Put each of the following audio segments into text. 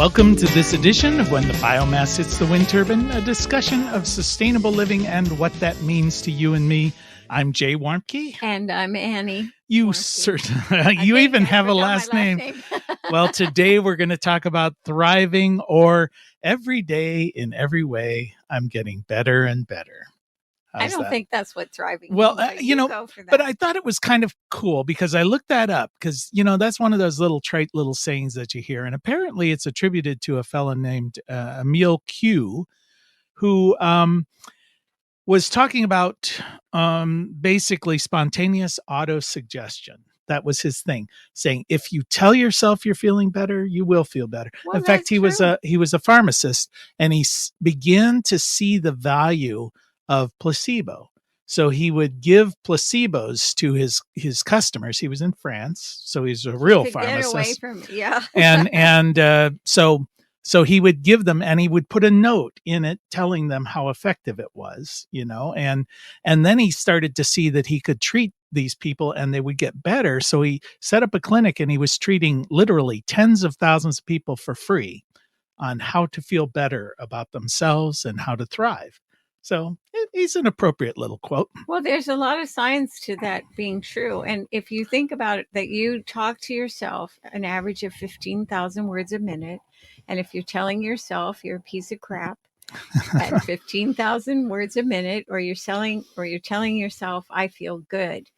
Welcome to this edition of When the Biomass Hits the Wind Turbine, a discussion of sustainable living and what that means to you and me. I'm Jay Warmke. And I'm Annie. You Warmke. certainly, you even have a last name. Well, today we're going to talk about thriving, or every day in every way, I'm getting better and better. I don't think that's what thriving Well, means. Go for that. But I thought it was kind of cool because I looked that up because, that's one of those little trite little sayings that you hear. And apparently it's attributed to a fellow named Emil Q, who was talking about basically spontaneous auto-suggestion. That was his thing, saying if you tell yourself you're feeling better, you will feel better. Well, in fact, he was a pharmacist, and he began to see the value of placebo. So he would give placebos to his customers. He was in France, so he's a real pharmacist. Get away from yeah. So he would give them, and he would put a note in it telling them how effective it was, and then he started to see that he could treat these people and they would get better. So he set up a clinic, and he was treating literally tens of thousands of people for free on how to feel better about themselves and how to thrive. So it's an appropriate little quote. Well, there's a lot of science to that being true. And if you think about it, that you talk to yourself an average of 15,000 words a minute. And if you're telling yourself you're a piece of crap at 15,000 words a minute, or you're telling yourself, I feel good,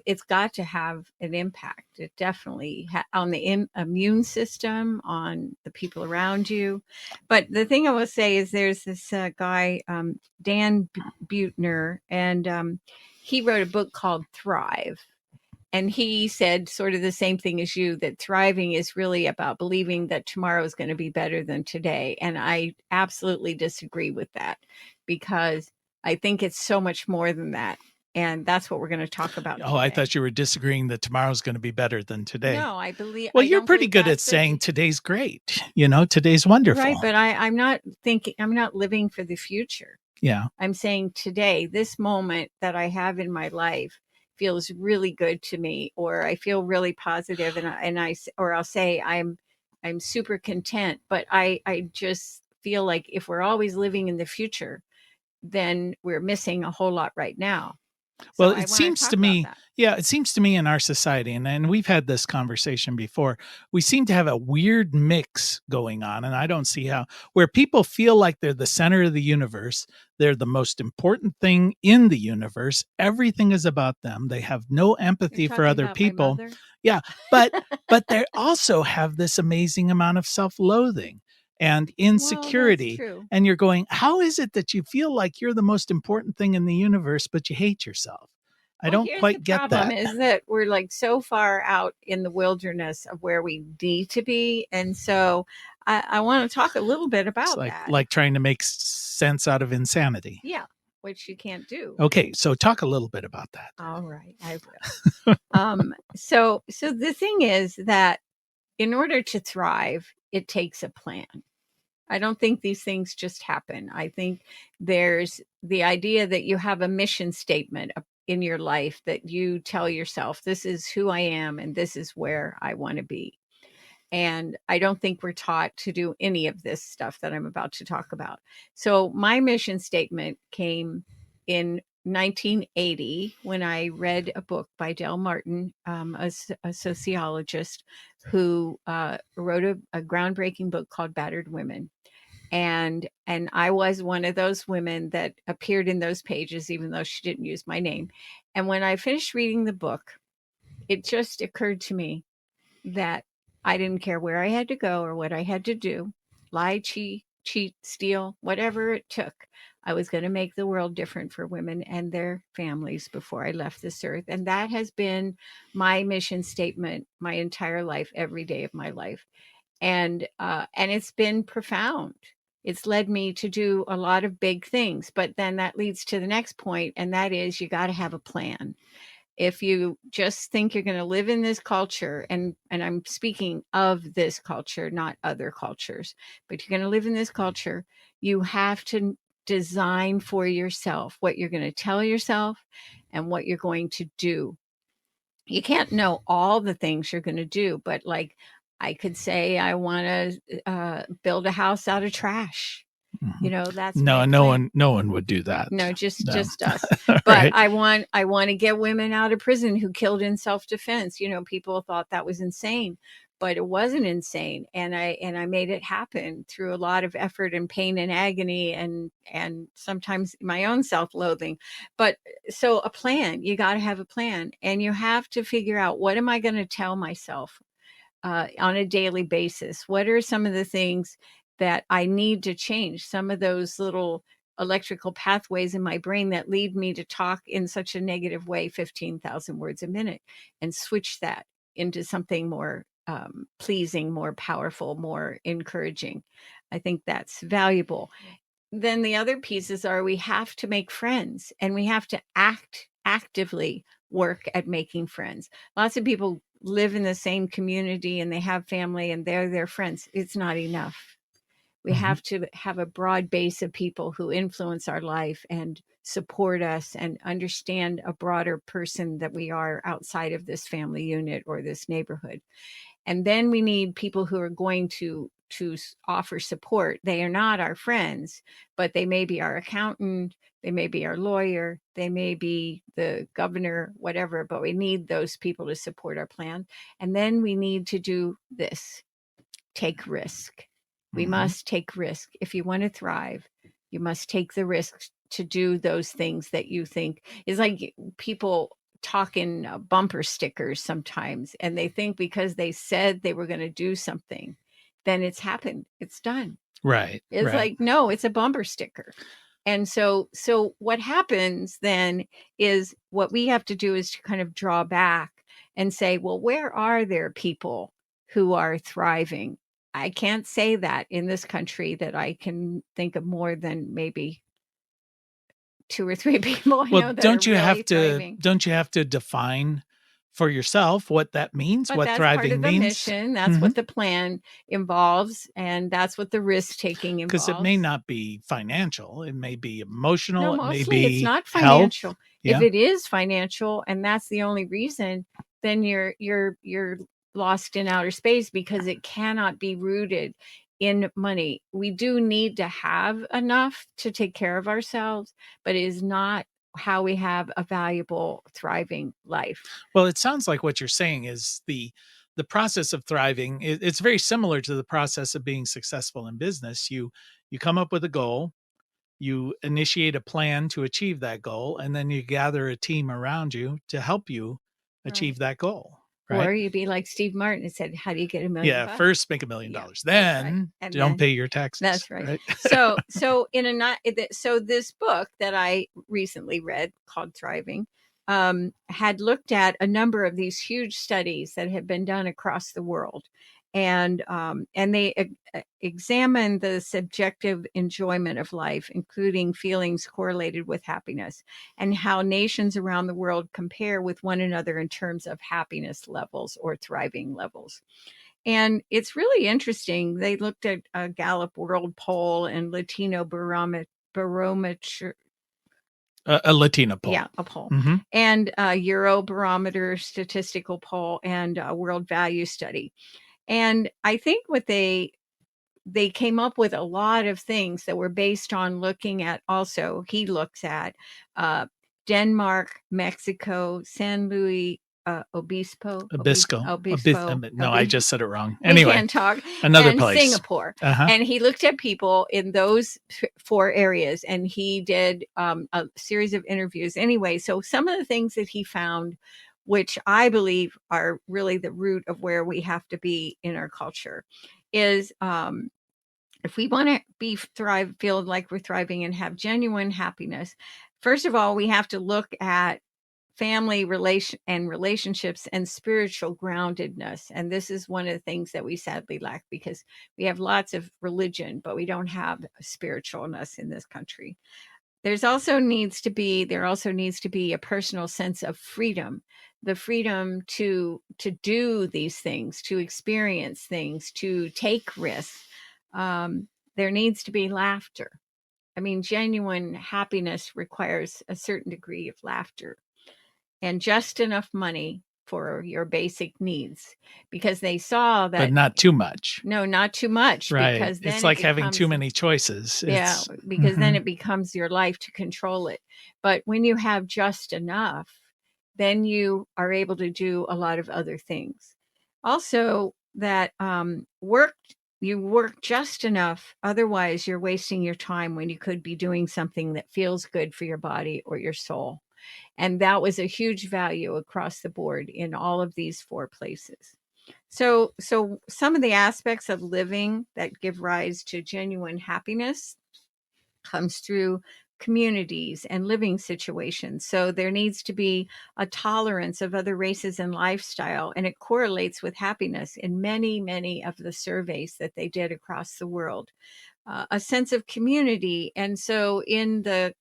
it's got to have an impact. It definitely on the immune system, on the people around you. But the thing I will say is there's this guy, Dan Buettner, and he wrote a book called Thrive. And he said sort of the same thing as you, that thriving is really about believing that tomorrow is going to be better than today. And I absolutely disagree with that, because I think it's so much more than that. And that's what we're going to talk about today. I thought you were disagreeing that tomorrow's going to be better than today. No, I believe. Well, you're pretty good at saying today's great. Today's wonderful. Right, but I'm not living for the future. Yeah. I'm saying today, this moment that I have in my life feels really good to me, or I feel really positive, I'll say I'm super content. But I just feel like if we're always living in the future, then we're missing a whole lot right now. Well, it seems to me in our society, and we've had this conversation before, we seem to have a weird mix going on, and I don't see how, where people feel like they're the center of the universe, they're the most important thing in the universe, everything is about them, they have no empathy for other people. Yeah, but they also have this amazing amount of self-loathing and insecurity. Well, and you're going, how is it that you feel like you're the most important thing in the universe, but you hate yourself? I don't quite get that. The problem is that we're like so far out in the wilderness of where we need to be. And so I want to talk a little bit about that. Like trying to make sense out of insanity. Yeah, which you can't do. Okay, so talk a little bit about that. All right, I will. So the thing is that in order to thrive, it takes a plan. I don't think these things just happen. I think there's the idea that you have a mission statement in your life that you tell yourself, this is who I am and this is where I want to be. And I don't think we're taught to do any of this stuff that I'm about to talk about. So my mission statement came in 1980 when I read a book by Del Martin, a sociologist who wrote a groundbreaking book called Battered Women. And I was one of those women that appeared in those pages, even though she didn't use my name. And when I finished reading the book, it just occurred to me that I didn't care where I had to go or what I had to do, lie, cheat, steal, whatever it took. I was going to make the world different for women and their families before I left this earth. And that has been my mission statement my entire life, every day of my life. And it's been profound. It's led me to do a lot of big things, but then that leads to the next point, and that is you got to have a plan. If you just think you're going to live in this culture, and I'm speaking of this culture, not other cultures, but you're going to live in this culture, you have to design for yourself what you're going to tell yourself and what you're going to do. You can't know all the things you're going to do, but like I could say I want to build a house out of trash. Mhm. That's No, my plan. no one would do that. No, No. just us. But Right. I want to get women out of prison who killed in self-defense. People thought that was insane, but it wasn't insane. And I made it happen through a lot of effort and pain and agony and sometimes my own self-loathing. But so a plan, you got to have a plan, and you have to figure out, what am I going to tell myself on a daily basis? What are some of the things that I need to change? Some of those little electrical pathways in my brain that lead me to talk in such a negative way, 15,000 words a minute, and switch that into something more pleasing, more powerful, more encouraging. I think that's valuable. Then the other pieces are, we have to make friends, and we have to actively work at making friends. Lots of people live in the same community and they have family and they're their friends. It's not enough. We Mhm. have to have a broad base of people who influence our life and support us and understand a broader person that we are outside of this family unit or this neighborhood. And then we need people who are going to offer support. They are not our friends, but they may be our accountant, they may be our lawyer, they may be the governor, whatever, but we need those people to support our plan. And then we need to do this: take risk. We Mhm. must take risk. If you want to thrive, you must take the risk to do those things that you think is like people talking bumper stickers sometimes, and they think because they said they were going to do something, then it's happened, it's done. Right, It's right. like, no, it's a bumper sticker. And so what happens then is, what we have to do is to kind of draw back and say, well, where are there people who are thriving? I can't say that in this country that I can think of more than maybe two or three people I Well, know that are really thriving. don't you have to define for yourself what that means, But what that's part of thriving the means? mission. That's Mhm. what the plan involves, and that's what the risk taking 'Cause it may involves. not be financial, it may be No, emotional, it may mostly it's be not health. financial. If Yeah. it is financial and that's the only reason, then you're lost in outer space, because it cannot be rooted in money. We do need to have enough to take care of ourselves, but it is not how we have a valuable, thriving life. Well, it sounds like what you're saying is the process of thriving, it's very similar to the process of being successful in business. You come up with a goal, you initiate a plan to achieve that goal, and then you gather a team around you to help you achieve Right. that goal, right? Or you'd be like Steve Martin and said, "How do you get a million Yeah, bucks?" first make Yeah, $1,000,000, that's right. then And don't then pay your taxes, that's right. right? So this book that I recently read, called Thriving, had looked at a number of these huge studies that have been done across the world, and they examined the subjective enjoyment of life, including feelings correlated with happiness, and how nations around the world compare with one another in terms of happiness levels or thriving levels. And it's really interesting. They looked at a Gallup World Poll and Latino Barometer, A Latina yeah, poll. a poll, Mhm. and a Eurobarometer statistical poll, and a World Value Study. And I think what they came up with a lot of things that were based on looking at, also he looks at uh, Denmark, Mexico, San Luis Abisco. No, I Obispo, just said it wrong. he Anyway, can't talk, another and place. Singapore. Uh-huh. And he looked at people in those four areas, and he did a series of interviews. Anyway, so some of the things that he found, which I believe are really the root of where we have to be in our culture, is if we want to be thrive, feel like we're thriving and have genuine happiness, first of all, we have to look at family relationships and spiritual groundedness. And this is one of the things that we sadly lack, because we have lots of religion, but we don't have spiritualness in this country. There also needs to be a personal sense of freedom, the freedom to do these things, to experience things, to take risks. There needs to be laughter. I mean, genuine happiness requires a certain degree of laughter and just enough money for your basic needs, because they saw But that not too much. no, not too much, Right. because It's then it like having too becomes many choices. yeah, It's because then mhm. it becomes your life to control it. But when you have just enough, then you are able to do a lot of other things. Also, that you work just enough. Otherwise, you're wasting your time when you could be doing something that feels good for your body or your soul. And that was a huge value across the board in all of these four places. So some of the aspects of living that give rise to genuine happiness comes through communities and living situations. So there needs to be a tolerance of other races and lifestyle, and it correlates with happiness in many, many of the surveys that they did across the world. A sense of community. And so in the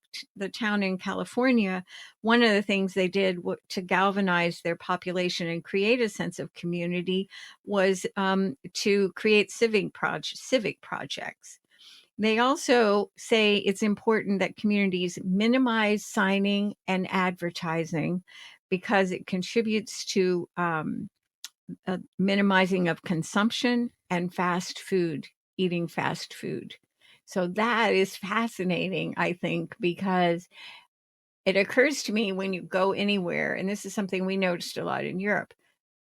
town in California, one of the things they did to galvanize their population and create a sense of community was to create civic projects. They also say it's important that communities minimize signing and advertising because it contributes to minimizing of consumption and eating fast food. So that is fascinating, I think, because it occurs to me when you go anywhere, and this is something we noticed a lot in Europe,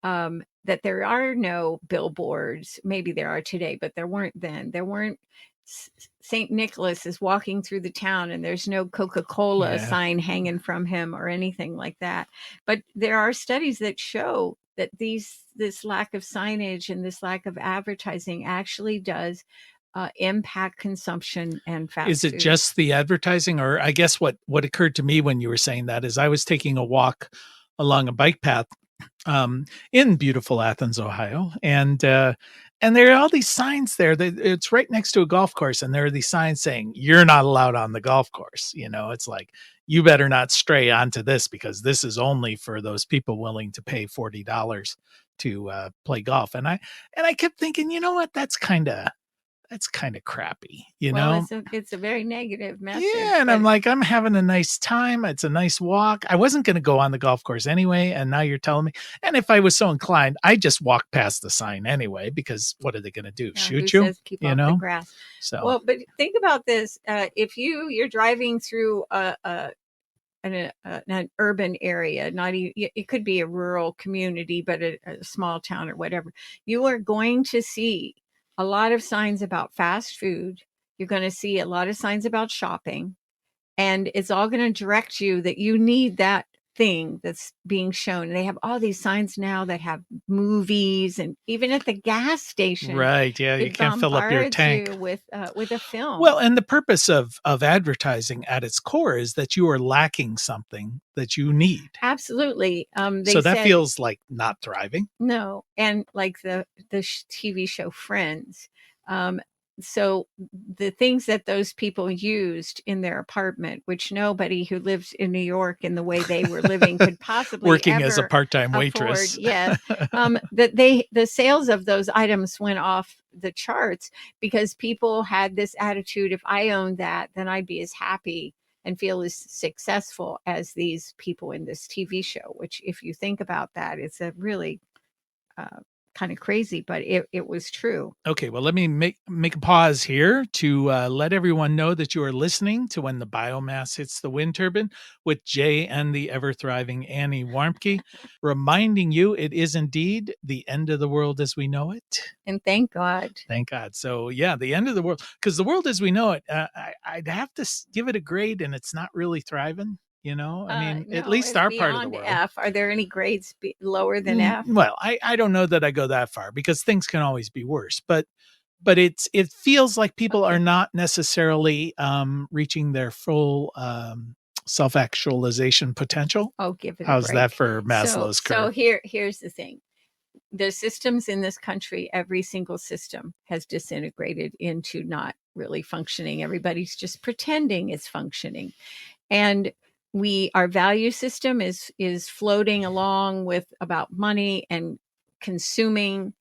that there are no billboards. Maybe there are today, but there weren't then. There weren't. St. Nicholas is walking through the town and there's no Coca-Cola Yeah. sign hanging from him or anything like that. But there are studies that show that this lack of signage and this lack of advertising actually does impact consumption and Is fast it food. just the advertising? Or I guess what occurred to me when you were saying that is I was taking a walk along a bike path in beautiful Athens, Ohio, and there are all these signs there. That it's right next to a golf course, and there are these signs saying you're not allowed on the golf course. You know, it's like you better not stray onto this because this is only for those people willing to pay $40 to play golf. And I kept thinking, you know what? That's kind of crappy. You Well, know, it's a very negative yeah, message, and I'm but like, I'm having a nice time. It's a nice walk. I wasn't going to go on the golf course anyway, and now you're telling me. And if I was so inclined, I just walk past the sign anyway because what are they going to do? who Shoot you? says keep You off the know? grass? So, Well, but think about this: if you're driving through an urban area, not even, it could be a rural community, but a small town or whatever, you are going to see a lot of signs about fast food. You're going to see a lot of signs about shopping, and it's all going to direct you that you need that thing that's being shown. They have all these signs now that have movies, and even at the gas station, right. Yeah, you it can't fill up your bombards tank. you with a film. Well, and the purpose of advertising at its core is that you are lacking something that you need. Absolutely. They So that said feels like not thriving. no, and like the TV show Friends. Um, so the things that those people used in their apartment, which nobody who lives in New York in the way they were living could possibly Working as a ever part-time afford. waitress. Yes, that the sales of those items went off the charts because people had this attitude: if I owned that, then I'd be as happy and feel as successful as these people in this TV show. Which, if you think about that, it's a really uh, kind of crazy, but it was true. Okay, well, let me make a pause here to let everyone know that you are listening to When the Biomass Hits the Wind Turbine with Jay and the ever thriving Annie Warmke, reminding you it is indeed the end of the world as we know it. And thank God. Thank God. So, yeah, the end of the world, because the world as we know it, I'd have to give it a grade, and it's not really thriving. You know, I mean, at No, least it's our part of the beyond world. F. Are there any grades lower than F? Well, I don't know that I go that far because things can always be worse, but it feels like people are Okay. not necessarily reaching their full self-actualization potential. Oh, give it a How's that break. for Maslow's So curve? here's the thing. The systems in this country, every single system has disintegrated into not really functioning. Everybody's just pretending it's functioning. And our value system is floating along with about money and consuming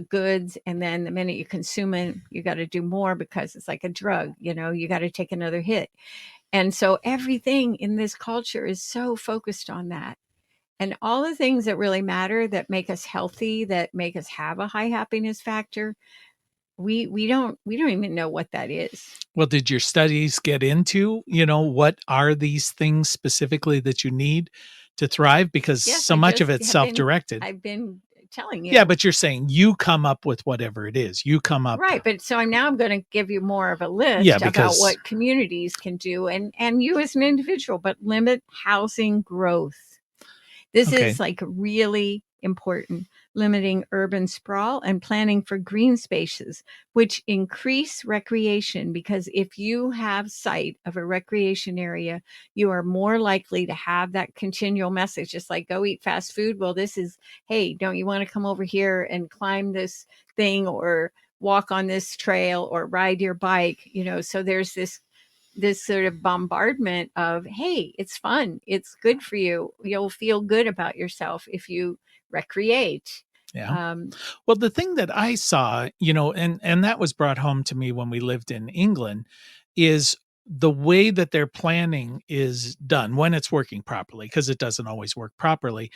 goods, and then the minute you consume it, you got to do more because it's like a drug. You got to take another hit. And so everything in this culture is so focused on that. And all the things that really matter, that make us healthy, that make us have a high happiness factor, we don't even know what that is. Well, did your studies get into, what are these things specifically that you need to thrive? Because Yes, so much of it's self-directed. I've been telling Yeah, you. but you're saying you come up with whatever it is. You come up. Right, but so I'm going to give you more of a Yeah, list about because what communities can do, and you as an individual, but limit housing growth. This okay. is like really important. Limiting urban sprawl and planning for green spaces, which increase recreation. Because if you have sight of a recreation area, you are more likely to have that continual message, just like go eat fast food. Well, this is, hey, don't you want to come over here and climb this thing, or walk on this trail, or ride your bike? So there's this sort of bombardment of, hey, it's fun, it's good for you, you'll feel good about yourself if you recreate. Yeah. um, Well, the thing that I saw, and that was brought home to me when we lived in England, is the way that their planning is done when it's working properly, because it doesn't always work properly,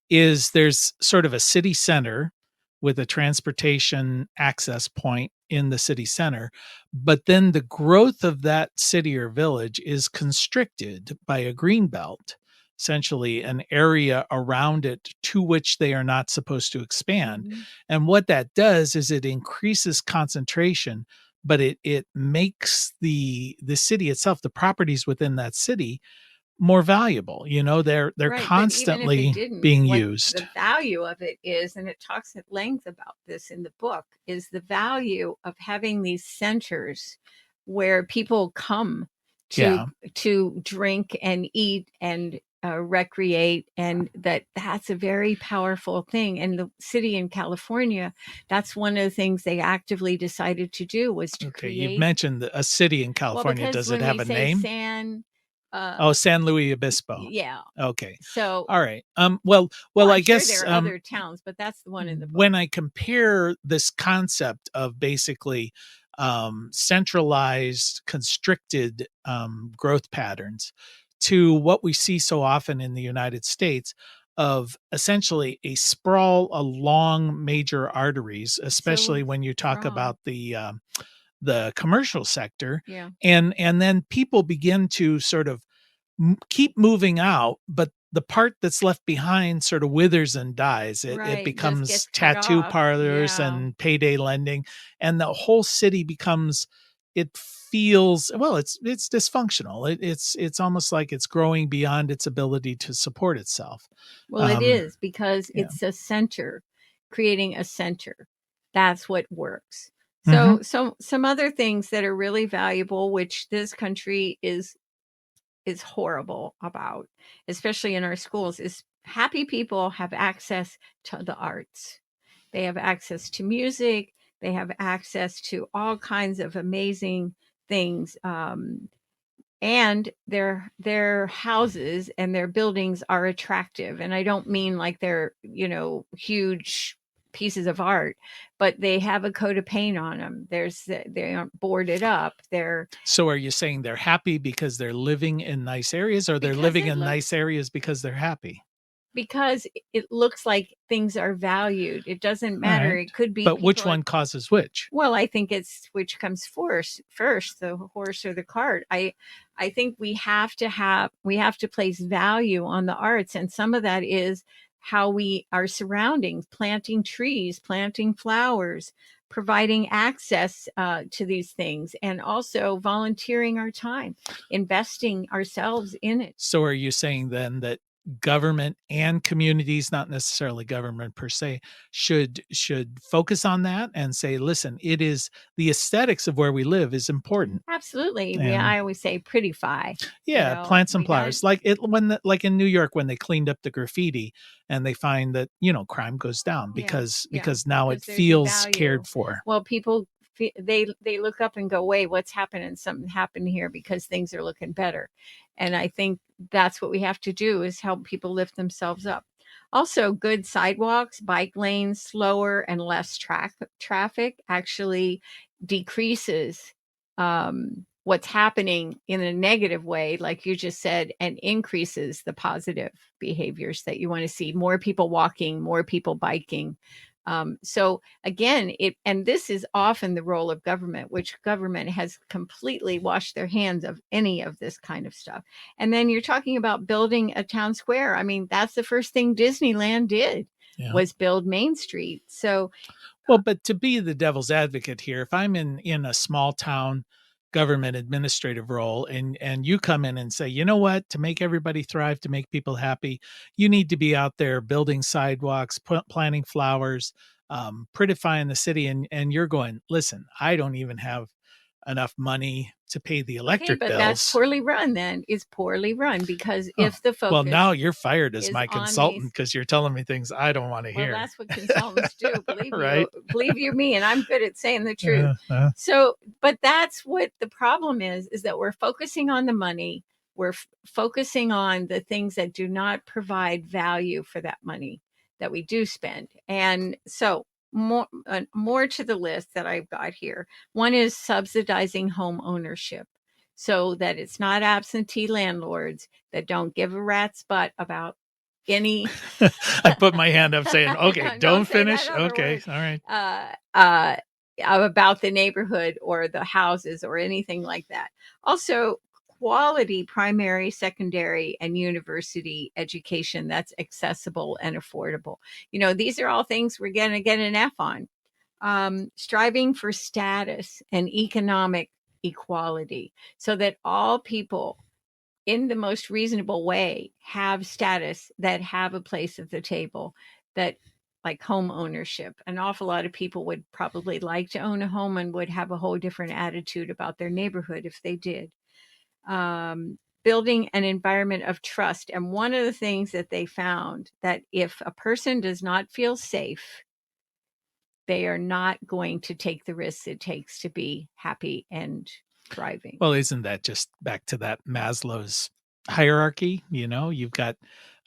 is there's sort of a city center with a transportation access point in the city center, but then the growth of that city or village is constricted by a green belt, essentially an area around it to which they are not supposed to expand. mhm. And what that does is it increases concentration, but it makes the city itself, the properties within that city, more valuable. They're Right, but even if it constantly didn't, being what used. the value of it is, and it talks at length about this in the book, is the value of having these centers where people come to Yeah. drink and eat and recreate, and that's a very powerful thing. And the city in California, that's one of the things they actively decided to do, was to Okay. You've create. mentioned a city in Well, California. because Does it when we have a say name? uh, Oh, San Luis Obispo. yeah, Okay. so, All right. Well, well, I I'm sure guess there are other towns, but that's the one in the book. when I compare this concept of basically centralized, constricted growth patterns to what we see so often in the United States of essentially a sprawl along major arteries, So especially when you talk wrong. about the commercial sector, Yeah. and then people begin to sort of keep moving out, but the part that's left behind sort of withers and dies. It Right. Just becomes gets cut tattoo off. parlors Yeah. and payday lending, and the whole city becomes. It feels, well. It's dysfunctional. It's almost like it's growing beyond its ability to support itself. Well, it Um, is, because yeah. it's a center, creating a center. That's what works. Hmm. So some other things that are really valuable, which this country is horrible about, especially in our schools, is happy people have access to the arts. They have access to music. They have access to all kinds of amazing things. And their houses and their buildings are attractive. And I don't mean like they're, huge pieces of art, but they have a coat of paint on them. They aren't boarded up. They're So, are you saying they're happy because they're living in nice areas, or they're because living it in nice looks areas because they're happy? because it looks like things are valued. It doesn't All matter. right. It could be But which people. one causes which? Well, I think it's which comes first, the horse or the cart. I think we have to place value on the arts, and some of that is how we our surroundings, planting trees, planting flowers, providing access to these things, and also volunteering our time, investing ourselves in it. So are you saying then that government and communities, not necessarily government per se, should focus on that and say, listen, it is the aesthetics of where we live is important. Absolutely. And I always say prettify. yeah, plant some We got flowers. Like it when like in New York when they cleaned up the graffiti and they find that, crime goes down Yeah, yeah, because now it because there's a feels value. cared for. Well, people they look up and go, "Wait, what's happening? Something happened here because things are looking better." And I think that's what we have to do, is help people lift themselves up. Also, good sidewalks, bike lanes, slower and less traffic actually decreases what's happening in a negative way, like you just said, and increases the positive behaviors that you want to see. More people walking, more people biking. So again, and this is often the role of government, which government has completely washed their hands of any of this kind of stuff. And then you're talking about building a town square. I mean, that's the first thing Disneyland did, Yeah. was build Main Street. So Well, but to be the devil's advocate here, if I'm in a small town government administrative role and you come in and say, "You know what? To make everybody thrive, to make people happy, you need to be out there building sidewalks, planting flowers, prettifying the city," and you're going, "Listen, I don't even have enough money to pay the okay, electric but that's bills." poorly run then. Is poorly run, because Oh, if the well, now focus you're fired as is my on these, consultant because you're telling me things I don't want to well, hear. that's what consultants do, Right? believe you me, and I'm good at saying the truth. Uh, uh, So, but that's what the problem is that we're focusing on the money. We're focusing on the things that do not provide value for that money that we do spend. And so more to the list that I've got here. One is subsidizing home ownership, so that it's not absentee landlords that don't give a rat's butt about any I put my hand up saying, "Okay, no, don't don't say that finish." other Okay, word. all right. Uh, uh, about the neighborhood or the houses or anything like that. Also, quality primary, secondary, and university education that's accessible and affordable. You know, these are all things we're going to get an F on. Striving for status and economic equality, so that all people in the most reasonable way have status, that have a place at the table, that, like home ownership, an awful lot of people would probably like to own a home and would have a whole different attitude about their neighborhood if they did. Building an environment of trust. And one of the things that they found, that if a person does not feel safe, they are not going to take the risks it takes to be happy and thriving. Well, isn't that just back to that Maslow's hierarchy? You know, you've got,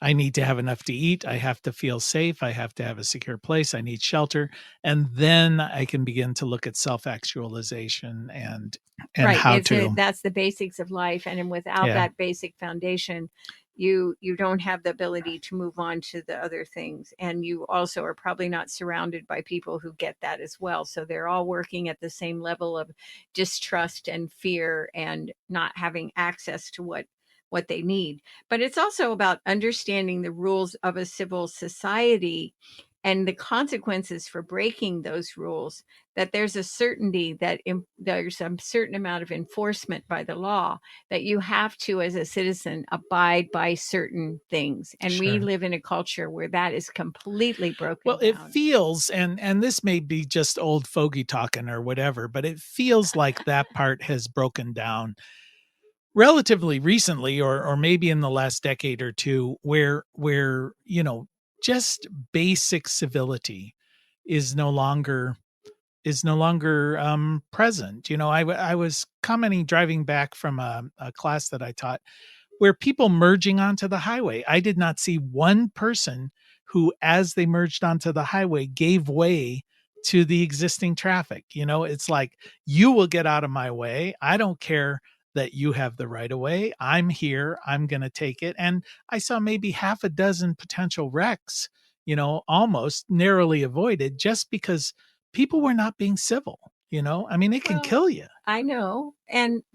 I need to have enough to eat. I have to feel safe. I have to have a secure place. I need shelter. And then I can begin to look at self-actualization and Right. how to, That's the basics of life. And without yeah. that basic foundation, you don't have the ability to move on to the other things. And you also are probably not surrounded by people who get that as well. So they're all working at the same level of distrust and fear and not having access to what they need. But it's also about understanding the rules of a civil society and the consequences for breaking those rules, that there's a certainty that there's a certain amount of enforcement by the law, that you have to, as a citizen, abide by certain things. And we Sure. live in a culture where that is completely broken Well, it down. feels, and this may be just old fogey talking or whatever, but it feels like that part has broken down relatively recently, or maybe in the last decade or two, where just basic civility is no longer present. I was commenting driving back from a class that I taught, where people merging onto the highway, I did not see one person who, as they merged onto the highway, gave way to the existing traffic. It's like, you will get out of my way. I don't care that you have the right of way. I'm here. I'm going to take it. And I saw maybe half a dozen potential wrecks, almost narrowly avoided, just because people were not being civil. I mean, it can Well, kill you. I know.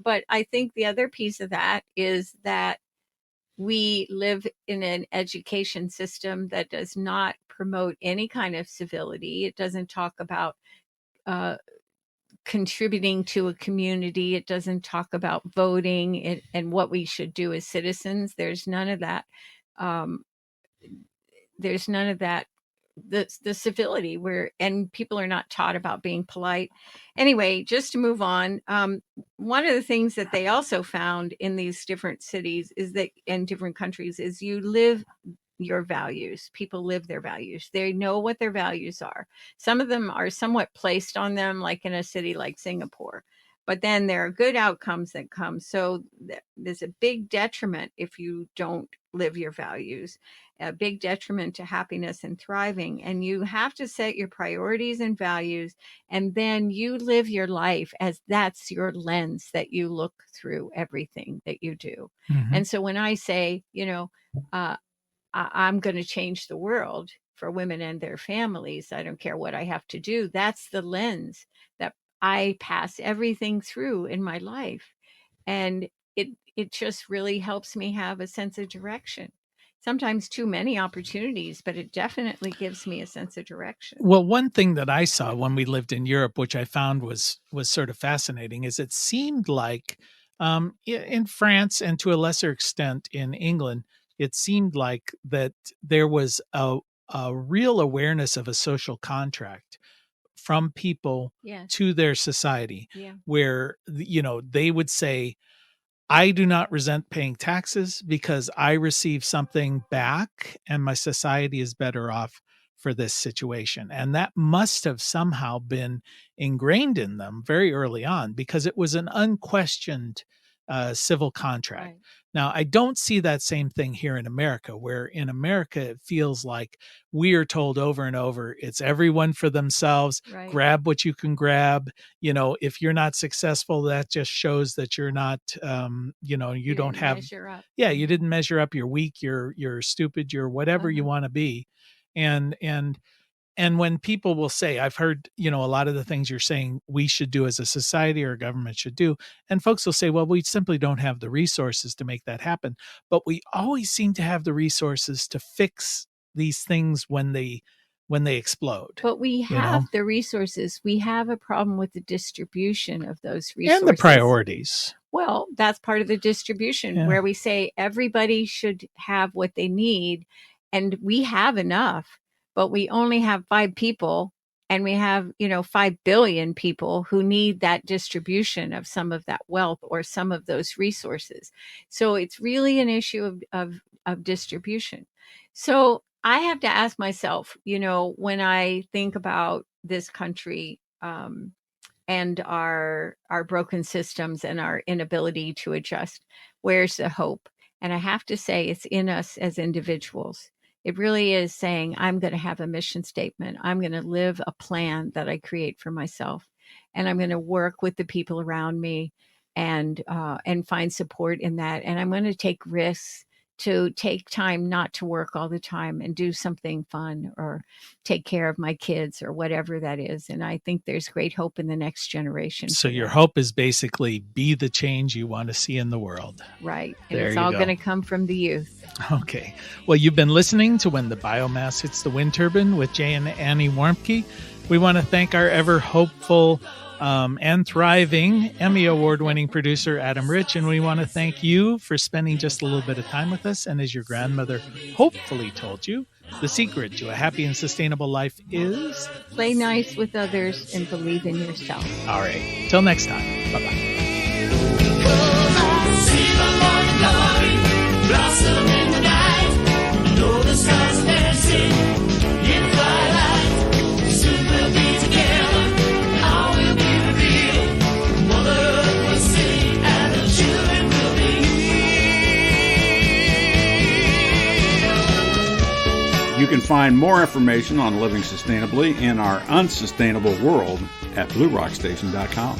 But I think the other piece of that is that we live in an education system that does not promote any kind of civility. It doesn't talk about uh, contributing to a community. It doesn't talk about voting and what we should do as citizens. There's none of that. Um, there's none of that. The civility where, and people are not taught about being polite. Anyway, just to move on, one of the things that they also found in these different cities is that, in different countries, is you live your values. People live their values. They know what their values are. Some of them are somewhat placed on them, like in a city like Singapore. But then there are good outcomes that come. So there's a big detriment if you don't live your values, a big detriment to happiness and thriving. And you have to set your priorities and values, and then you live your life as that's your lens that you look through everything that you do. Mhm. And so when I say, I'm going to change the world for women and their families, I don't care what I have to do, that's the lens that I pass everything through in my life. And it just really helps me have a sense of direction. Sometimes too many opportunities, but it definitely gives me a sense of direction. Well, one thing that I saw when we lived in Europe, which I found was sort of fascinating, is it seemed like in France and to a lesser extent in England, it seemed like that there was a real awareness of a social contract from people Yes. to their society, Yeah. where they would say, I do not resent paying taxes because I receive something back and my society is better off for this situation. And that must have somehow been ingrained in them very early on because it was an unquestioned civil contract. Right. Now, I don't see that same thing here in America, where in America it feels like we are told over and over it's everyone for themselves, Right. grab what you can grab. If you're not successful, that just shows that you're not, you don't have, measure up. you didn't measure up. You're weak. You're stupid. You're whatever you want to be. And when people will say, I've heard, a lot of the things you're saying we should do as a society or a government should do. And folks will say, well, we simply don't have the resources to make that happen. But we always seem to have the resources to fix these things when they explode. But we have the resources. We have a problem with the distribution of those resources. And the priorities. Well, that's part of the distribution where we say everybody should have what they need. And we have enough, but we only have 5 people, and we have, 5 billion people who need that distribution of some of that wealth or some of those resources. So it's really an issue of distribution. So I have to ask myself, when I think about this country, and our broken systems and our inability to adjust, where's the hope? And I have to say it's in us as individuals. It really is saying, I'm going to have a mission statement. I'm going to live a plan that I create for myself. And I'm going to work with the people around me and find support in that. And I'm going to take risks to take time not to work all the time and do something fun or take care of my kids or whatever that is. And I think there's great hope in the next generation. So your hope is basically be the change you want to see in the world. Right. And it's all going to come from the youth. Okay. Well, you've been listening to When the Biomass Hits the Wind Turbine with Jay and Annie Warmke. We want to thank our ever hopeful and thriving Emmy Award-winning producer, Adam Rich. And we want to thank you for spending just a little bit of time with us. And as your grandmother hopefully told you, the secret to a happy and sustainable life is... play nice with others and believe in yourself. All right. Till next time. Bye-bye. You can find more information on living sustainably in our unsustainable world at bluerockstation.com.